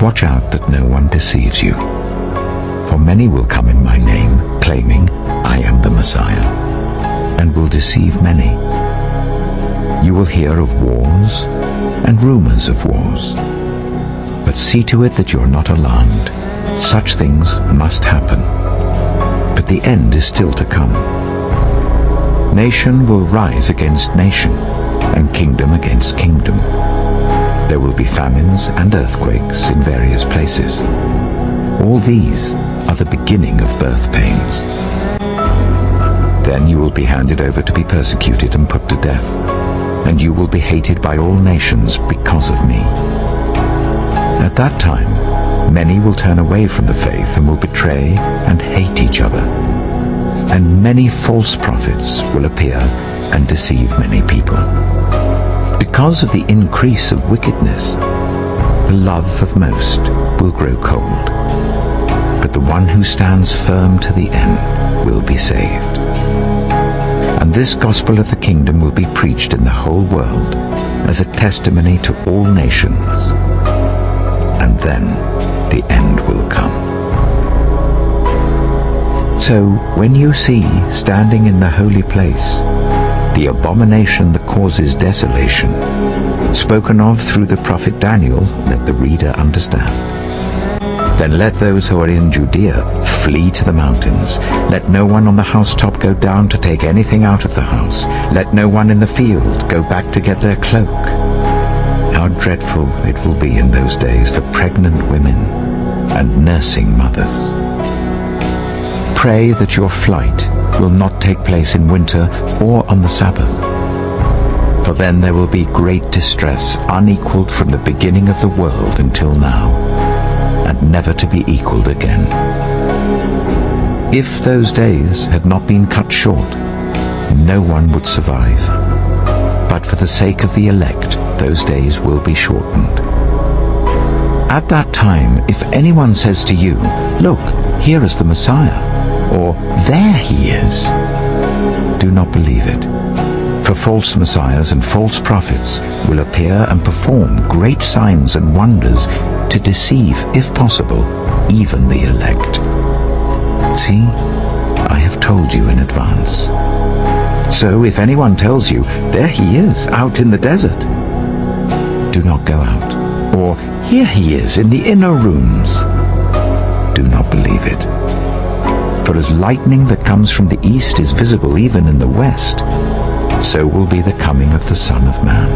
Watch out that no one deceives you. For many will come in my name, claiming, I am the Messiah, and will deceive many. You will hear of wars and rumors of wars. But see to it that you are not alarmed. Such things must happen. But the end is still to come. Nation will rise against nation, and kingdom against kingdom. There will be famines and earthquakes in various places. All these are the beginning of birth pains. Then you will be handed over to be persecuted and put to death, and you will be hated by all nations because of me. At that time, many will turn away from the faith and will betray and hate each other. And many false prophets will appear and deceive many people. Because of the increase of wickedness, the love of most will grow cold. But the one who stands firm to the end will be saved. And this gospel of the kingdom will be preached in the whole world as a testimony to all nations. And then the end will come. So when you see standing in the holy place the abomination that causes desolation, spoken of through the prophet Daniel, let the reader understand. Then let those who are in Judea flee to the mountains. Let no one on the housetop go down to take anything out of the house. Let no one in the field go back to get their cloak. How dreadful it will be in those days for pregnant women and nursing mothers. Pray that your flight will not take place in winter or on the Sabbath, for then there will be great distress unequaled from the beginning of the world until now, and never to be equaled again. If those days had not been cut short, no one would survive. But for the sake of the elect, those days will be shortened. At that time, if anyone says to you, look, here is the Messiah, or there he is, do not believe it. For false messiahs and false prophets will appear and perform great signs and wonders to deceive, if possible, even the elect. See, I have told you in advance. So if anyone tells you, there he is, out in the desert, do not go out. Or, here he is in the inner rooms, do not believe it. For as lightning that comes from the east is visible even in the west, so will be the coming of the Son of Man.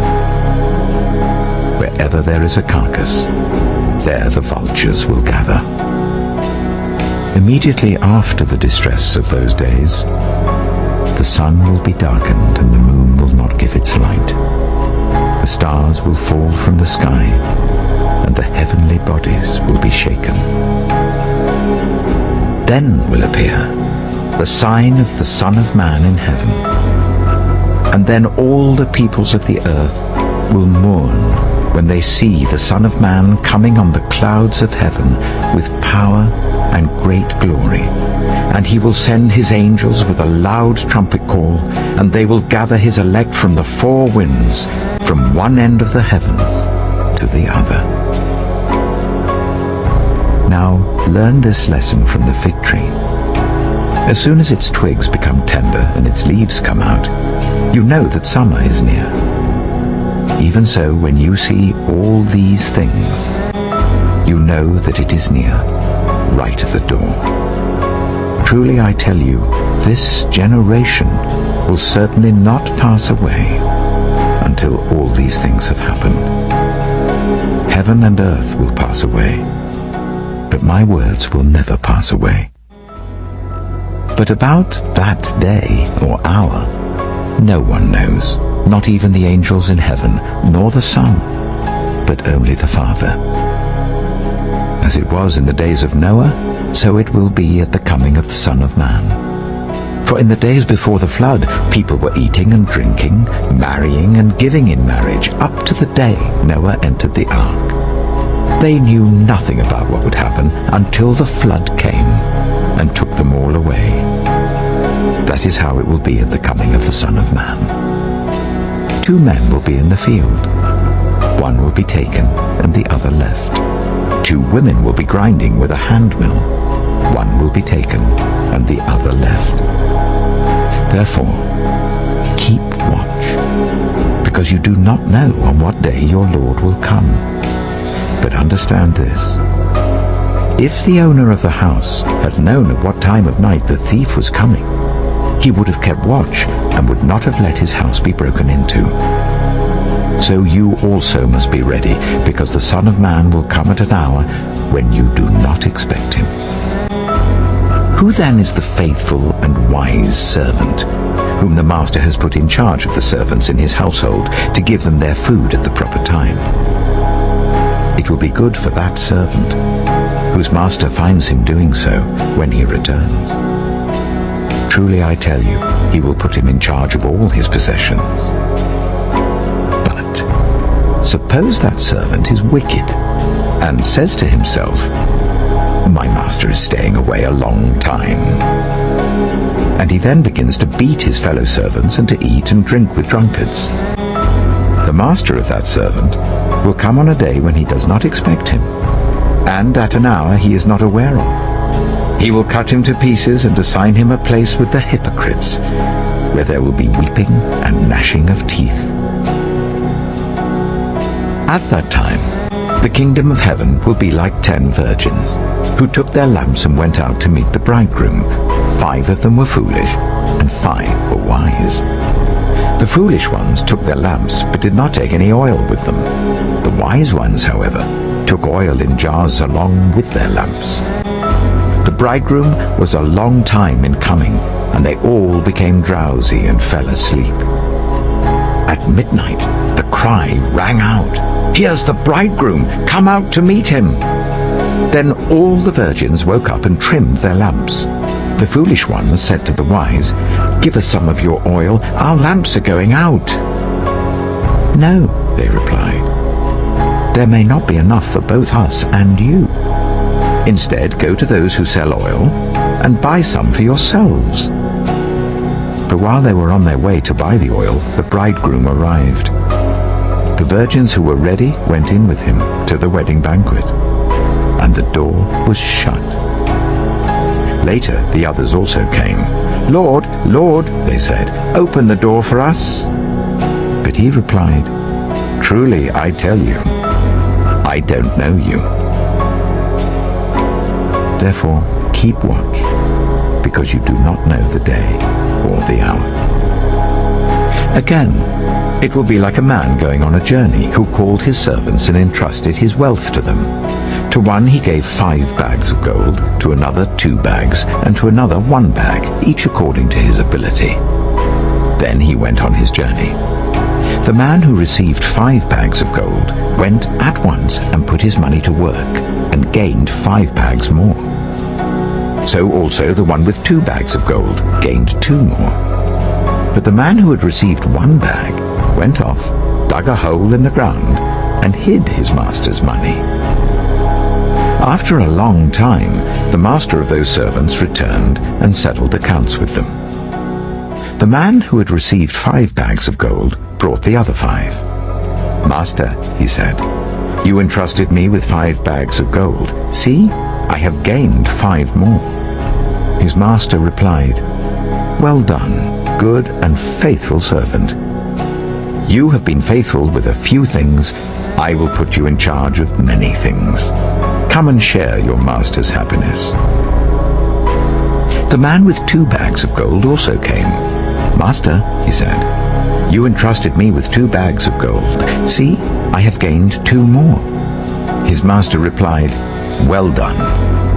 Wherever there is a carcass, there the vultures will gather. Immediately after the distress of those days, the sun will be darkened and the moon will not give its light. The stars will fall from the sky, and the heavenly bodies will be shaken. Then will appear the sign of the Son of Man in heaven. And then all the peoples of the earth will mourn when they see the Son of Man coming on the clouds of heaven with power and great glory. And he will send his angels with a loud trumpet call, and they will gather his elect from the four winds, from one end of the heavens to the other. Now learn this lesson from the fig tree. As soon as its twigs become tender and its leaves come out, you know that summer is near. Even so, when you see all these things, you know that it is near, right at the door. Truly I tell you, this generation will certainly not pass away until all these things have happened. Heaven and earth will pass away, but my words will never pass away. But about that day or hour, no one knows, not even the angels in heaven, nor the Son, but only the Father. As it was in the days of Noah, so it will be at the coming of the Son of Man. For in the days before the flood, people were eating and drinking, marrying and giving in marriage, up to the day Noah entered the ark. They knew nothing about what would happen until the flood came and took them all away. That is how it will be at the coming of the Son of Man. 2 men will be in the field. One will be taken and the other left. 2 women will be grinding with a hand mill. One will be taken and the other left. Therefore, keep watch, because you do not know on what day your Lord will come. But understand this: if the owner of the house had known at what time of night the thief was coming, he would have kept watch and would not have let his house be broken into. So you also must be ready, because the Son of Man will come at an hour when you do not expect him. Who then is the faithful and wise servant, whom the master has put in charge of the servants in his household to give them their food at the proper time? It will be good for that servant, whose master finds him doing so when he returns. Truly I tell you, he will put him in charge of all his possessions. But suppose that servant is wicked and says to himself, "My master is staying away a long time." And he then begins to beat his fellow servants and to eat and drink with drunkards. The master of that servant will come on a day when he does not expect him, and at an hour he is not aware of. He will cut him to pieces and assign him a place with the hypocrites, where there will be weeping and gnashing of teeth. At that time, the kingdom of heaven will be like 10 virgins, who took their lamps and went out to meet the bridegroom. 5 of them were foolish, and 5 were wise. The foolish ones took their lamps, but did not take any oil with them. The wise ones, however, took oil in jars along with their lamps. The bridegroom was a long time in coming, and they all became drowsy and fell asleep. At midnight, the cry rang out, "Here's the bridegroom! Come out to meet him!" Then all the virgins woke up and trimmed their lamps. The foolish ones said to the wise, "Give us some of your oil, our lamps are going out." "No," they replied, "there may not be enough for both us and you. Instead, go to those who sell oil and buy some for yourselves." But while they were on their way to buy the oil, the bridegroom arrived. The virgins who were ready went in with him to the wedding banquet, and the door was shut. Later the others also came. "Lord, Lord," they said, "open the door for us." But he replied, "Truly I tell you, I don't know you. Therefore keep watch, because you do not know the day or the hour." Again, it will be like a man going on a journey, who called his servants and entrusted his wealth to them. To one he gave 5 bags of gold, to another 2 bags, and to another 1 bag, each according to his ability. Then he went on his journey. The man who received 5 bags of gold went at once and put his money to work, and gained 5 bags more. So also the one with 2 bags of gold gained 2 more. But the man who had received 1 bag went off, dug a hole in the ground, and hid his master's money. After a long time, the master of those servants returned and settled accounts with them. The man who had received 5 bags of gold brought the other 5. "Master," he said, "you entrusted me with 5 bags of gold. See, I have gained 5 more." His master replied, "Well done, good and faithful servant. You have been faithful with a few things. I will put you in charge of many things. Come and share your master's happiness." The man with 2 bags of gold also came. "Master," he said, "you entrusted me with 2 bags of gold. See, I have gained 2 more." His master replied, "Well done,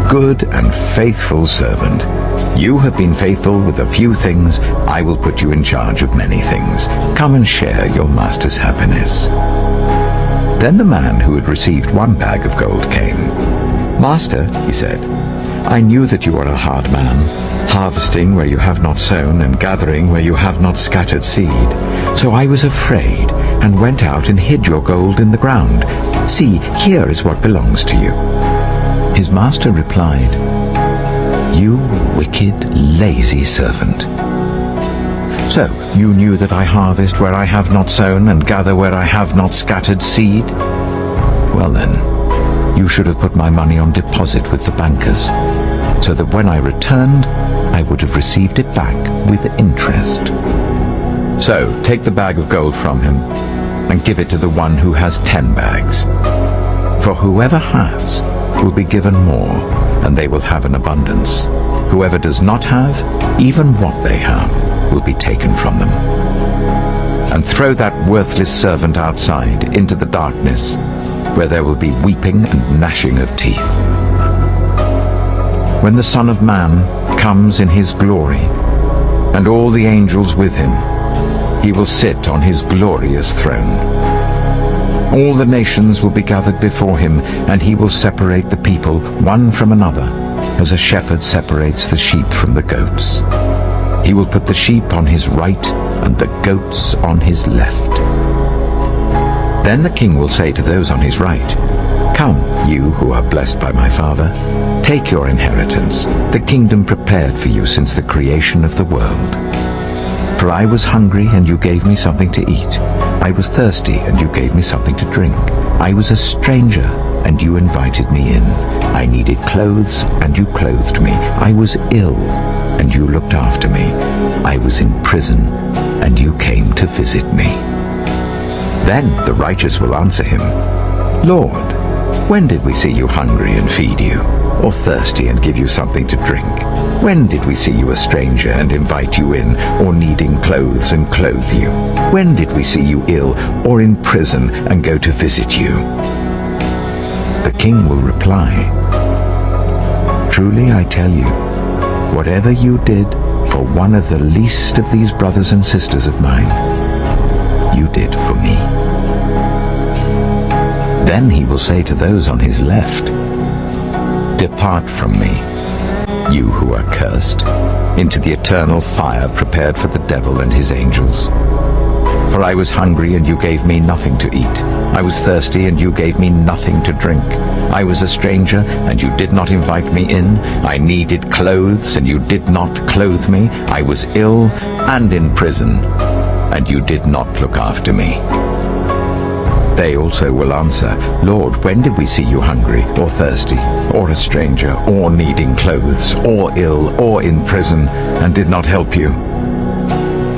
good and faithful servant. You have been faithful with a few things. I will put you in charge of many things. Come and share your master's happiness." Then the man who had received 1 bag of gold came. "Master," he said, "I knew that you are a hard man, harvesting where you have not sown and gathering where you have not scattered seed. So I was afraid and went out and hid your gold in the ground. See, here is what belongs to you." His master replied, "You wicked, lazy servant. So you knew that I harvest where I have not sown and gather where I have not scattered seed? Well then, You should have put my money on deposit with the bankers, so that when I returned, I would have received it back with interest. So take the bag of gold from him and give it to the one who has 10 bags. For whoever has will be given more, and they will have an abundance. Whoever does not have, even what they have, will be taken from them. And throw that worthless servant outside into the darkness, where there will be weeping and gnashing of teeth. When the Son of Man comes in his glory, and all the angels with him, he will sit on his glorious throne. All the nations will be gathered before him, and he will separate the people one from another, as a shepherd separates the sheep from the goats. He will put the sheep on his right and the goats on his left. Then the king will say to those on his right, "Come, you who are blessed by my Father, take your inheritance, the kingdom prepared for you since the creation of the world. For I was hungry, and you gave me something to eat. I was thirsty, and you gave me something to drink. I was a stranger, and you invited me in. I needed clothes, and you clothed me. I was ill, and you looked after me. I was in prison, and you came to visit me." Then the righteous will answer him, "Lord, when did we see you hungry and feed you, or thirsty and give you something to drink? When did we see you a stranger and invite you in, or needing clothes and clothe you? When did we see you ill or in prison and go to visit you?" The king will reply, "Truly I tell you, whatever you did for one of the least of these brothers and sisters of mine, you did for me." Then he will say to those on his left, "Depart from me, you who are cursed, into the eternal fire prepared for the devil and his angels. For I was hungry, and you gave me nothing to eat. I was thirsty, and you gave me nothing to drink. I was a stranger, and you did not invite me in. I needed clothes, and you did not clothe me. I was ill and in prison, and you did not look after me." They also will answer, "Lord, when did we see you hungry, or thirsty, or a stranger, or needing clothes, or ill, or in prison, and did not help you?"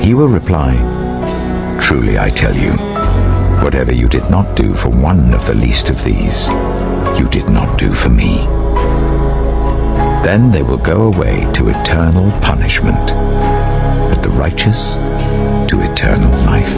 He will reply, "Truly I tell you, whatever you did not do for one of the least of these, you did not do for me." Then they will go away to eternal punishment, but the righteous to eternal life.